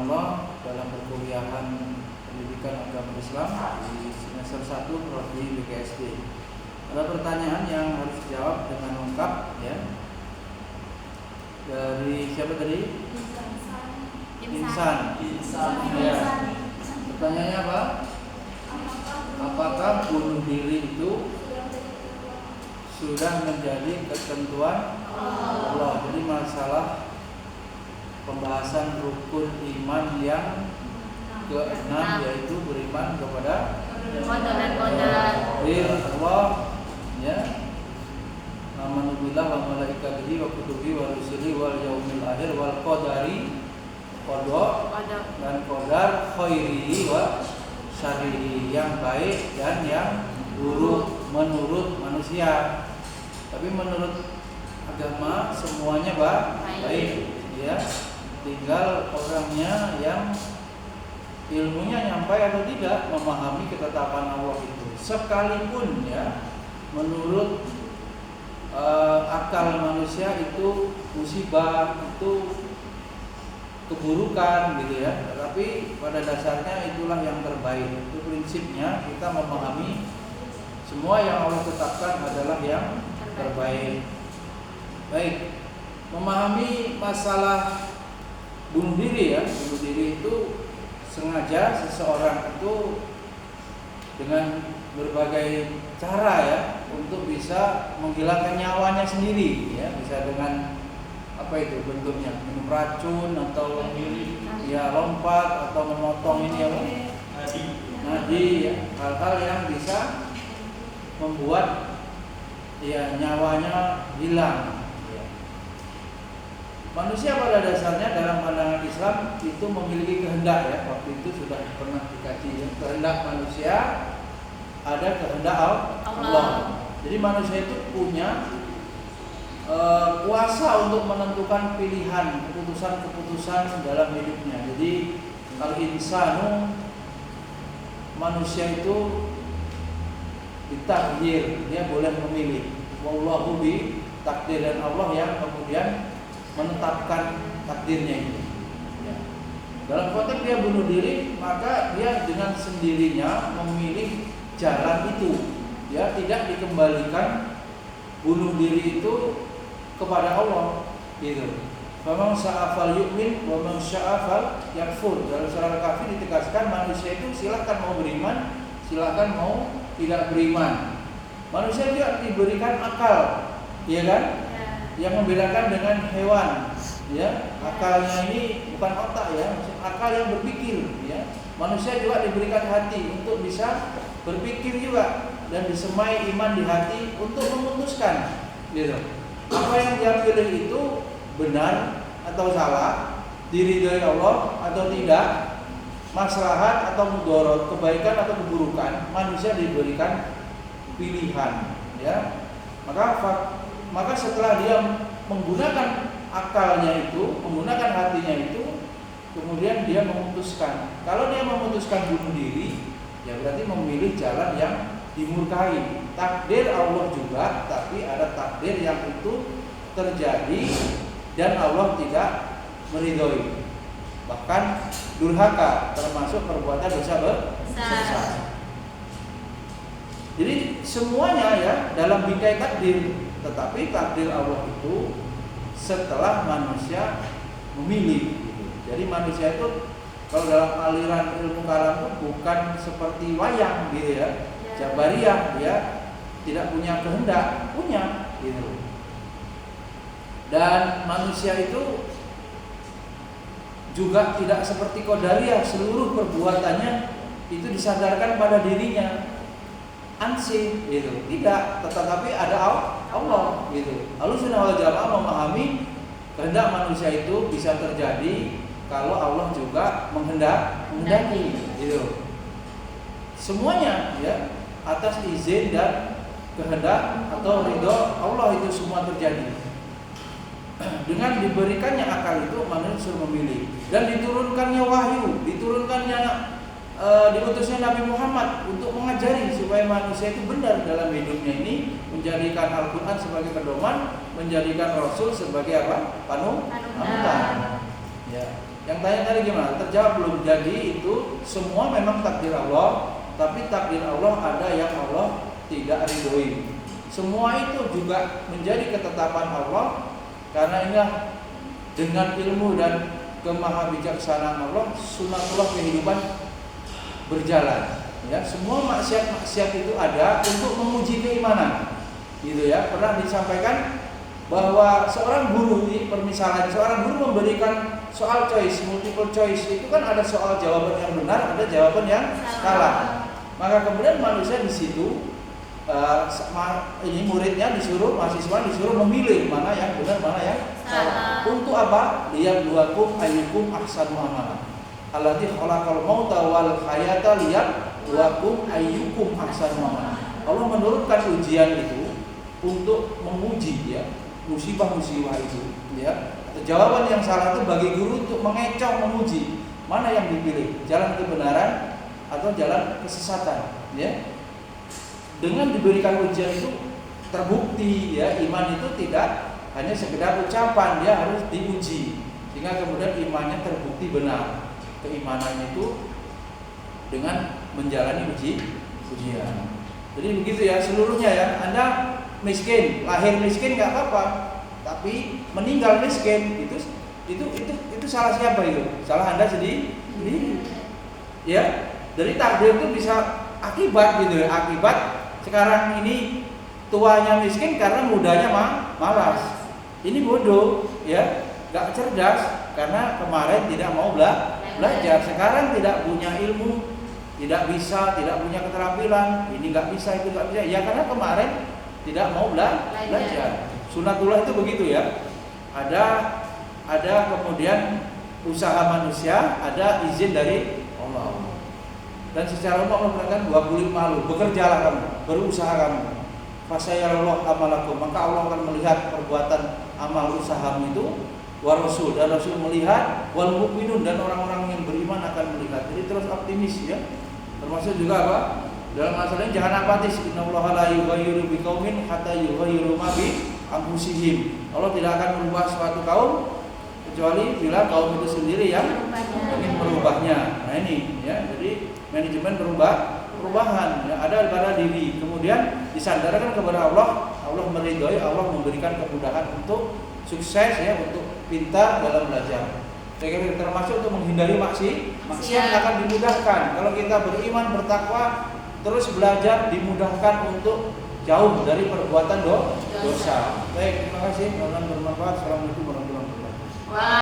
Allah dalam perkuliahan pendidikan agama Islam di semester 1 prodi BKSD. Ada pertanyaan yang harus dijawab dengan lengkap ya. Dari siapa tadi? Insan. Ya. Pertanyaannya apa? Apakah bunuh diri itu sudah menjadi ketentuan Allah? Jadi masalah pembahasan rukun iman yang ke-6 yaitu beriman kepada Allah ya. Amanu billahi wa malaikatihi wa kutubihi wa rusulihi wal yaumil akhir wal qadari qada dan qadar khairihi wa syarrihi, yang baik dan yang buruk menurut manusia. Tapi menurut agama semuanya baik ya. Tinggal orangnya yang ilmunya nyampai atau tidak memahami ketetapan Allah itu. Sekalipun ya menurut akal manusia itu musibah, itu keburukan gitu ya. Tetapi pada dasarnya itulah yang terbaik. Itu prinsipnya, kita memahami semua yang Allah tetapkan adalah yang terbaik. Baik, memahami masalah bunuh diri ya. Bunuh diri itu sengaja seseorang itu dengan berbagai cara ya untuk bisa menghilangkan nyawanya sendiri ya. Bisa dengan apa itu bentuknya, minum racun atau ya lompat atau memotong ini apa? Nadi ya. Hal-hal yang bisa membuat ya nyawanya hilang. Manusia pada dasarnya dalam pandangan Islam itu memiliki kehendak ya. Waktu itu sudah pernah dikaji ya. Kehendak manusia ada kehendak Allah. Jadi manusia itu punya kuasa untuk menentukan pilihan, keputusan-keputusan dalam hidupnya. Jadi al-insanu, manusia itu ditakdir, dia boleh memilih. Wallahu bi takdir, dan Allah yang kemudian menetapkan takdirnya itu. Ya. Dalam konteks dia bunuh diri, maka dia dengan sendirinya memilih jalan itu. Ya, tidak dikembalikan bunuh diri itu kepada Allah. Gitu. Faman sya'afal yu'min wa man sya'afal yakfur. Dalam surah Al-Kahfi ditegaskan manusia itu silakan mau beriman, silakan mau tidak beriman. Manusia juga diberikan akal, ya kan? Yang membedakan dengan hewan ya, akalnya ini bukan otak ya, akal yang berpikir ya. Manusia juga diberikan hati untuk bisa berpikir juga, dan disemai iman di hati untuk memutuskan gitu. Apa yang dia pilih itu benar atau salah, diridhoi Allah atau tidak, maslahat atau mudarat, kebaikan atau keburukan. Manusia diberikan pilihan ya. Maka setelah dia menggunakan akalnya itu, menggunakan hatinya itu, kemudian dia memutuskan. Kalau dia memutuskan bunuh diri, ya berarti memilih jalan yang dimurkai. Takdir Allah juga, tapi ada takdir yang itu terjadi dan Allah tidak meridhoi. Bahkan durhaka, termasuk perbuatan dosa besar. Jadi semuanya ya dalam bingkai takdir. Tetapi takdir Allah itu setelah manusia memilih. Jadi manusia itu kalau dalam aliran ilmu kalam itu bukan seperti wayang gitu ya. Jabariyah ya, tidak punya kehendak, punya gitu. Dan manusia itu juga tidak seperti Qadariyah, seluruh perbuatannya itu disandarkan pada dirinya. Ansih gitu. Tidak, tetapi ada Allah gitu. Ahlussunnah wal Jamaah memahami kehendak manusia itu bisa terjadi kalau Allah juga menghendaki gitu. Semuanya ya atas izin dan kehendak atau ridho Allah itu semua terjadi. Dengan diberikannya akal itu manusia suruh memilih, dan diturunkannya wahyu, diturunkannya diutusnya Nabi Muhammad untuk mengajari supaya manusia itu benar dalam hidupnya ini, menjadikan Al-Quran sebagai pedoman, menjadikan Rasul sebagai apa? Panutan. Ya. Yang tanya tadi gimana? Terjawab belum. Jadi itu semua memang takdir Allah, tapi takdir Allah ada yang Allah tidak ridhoi. Semua itu juga menjadi ketetapan Allah, karena inilah dengan ilmu dan kemahabijaksanaan Allah sunatullah kehidupan berjalan. Ya, semua maksiat-maksiat itu ada untuk menguji keimanan. Gitu ya. Pernah disampaikan bahwa seorang guru, ini permisalan, seorang guru memberikan soal choice, multiple choice, itu kan ada soal jawaban yang benar, ada jawaban yang salah. Maka kemudian manusia di situ, ini muridnya disuruh, mahasiswa disuruh memilih mana yang benar, mana yang salah. Untuk apa? Liyabluwakum ayyukum ahsanu amala. Alladzi khalaqal mauta wal hayata liyabluwakum ayyukum ahsanu amala. Allah menurunkan ujian itu untuk menguji ya musibah-musibah itu ya. Jawaban yang salah itu bagi guru untuk mengecoh, menguji mana yang dipilih, jalan kebenaran atau jalan kesesatan ya. Dengan diberikan ujian itu terbukti ya, iman itu tidak hanya sekedar ucapan, dia harus diuji sehingga kemudian imannya terbukti benar. Keimanannya itu dengan menjalani ujian. Jadi begitu ya seluruhnya ya. Anda miskin, lahir miskin nggak apa-apa, tapi meninggal miskin itu salah siapa itu? Salah Anda sendiri. Ya, dari takdir itu bisa akibat gitu ya. Akibat sekarang ini tuanya miskin karena mudanya malas. Ini bodoh ya, nggak cerdas karena kemarin tidak mau belajar. Sekarang tidak punya ilmu, tidak bisa, tidak punya keterampilan. Ini nggak bisa, itu nggak bisa. Ya karena kemarin tidak mau belajar. Sunatullah itu begitu ya. Ada kemudian usaha manusia, ada izin dari Allah. Dan secara umum Allah mengatakan wa qul malu, bekerjalah kamu, berusaha kamu. Fasayarallahu amalakum, maka Allah akan melihat perbuatan amal usahamu itu. Wa rasul, dan Rasul melihat, wal mukminun, dan orang-orang yang beriman akan melihat. Jadi terus optimis ya. Termasuk juga apa? Dalam masalah ini jangan apatis. Innallaha la yughayyiru biqaumin hatta yughayyiru ma bi anfusihim. Allah tidak akan merubah suatu kaum kecuali bila kaum itu sendiri yang ingin merubahnya. Nah ini ya, jadi manajemen perubahan ya, ada pada diri. Kemudian disandarkan kepada Allah. Allah meridhoi, Allah memberikan kemudahan untuk sukses ya, untuk pintar dalam belajar. Termasuk untuk menghindari maksiat akan dimudahkan. Kalau kita beriman, bertakwa, terus belajar, dimudahkan untuk jauh dari perbuatan dosa. Baik, terima kasih. Mudah-mudahan bermanfaat. Assalamualaikum warahmatullahi wabarakatuh.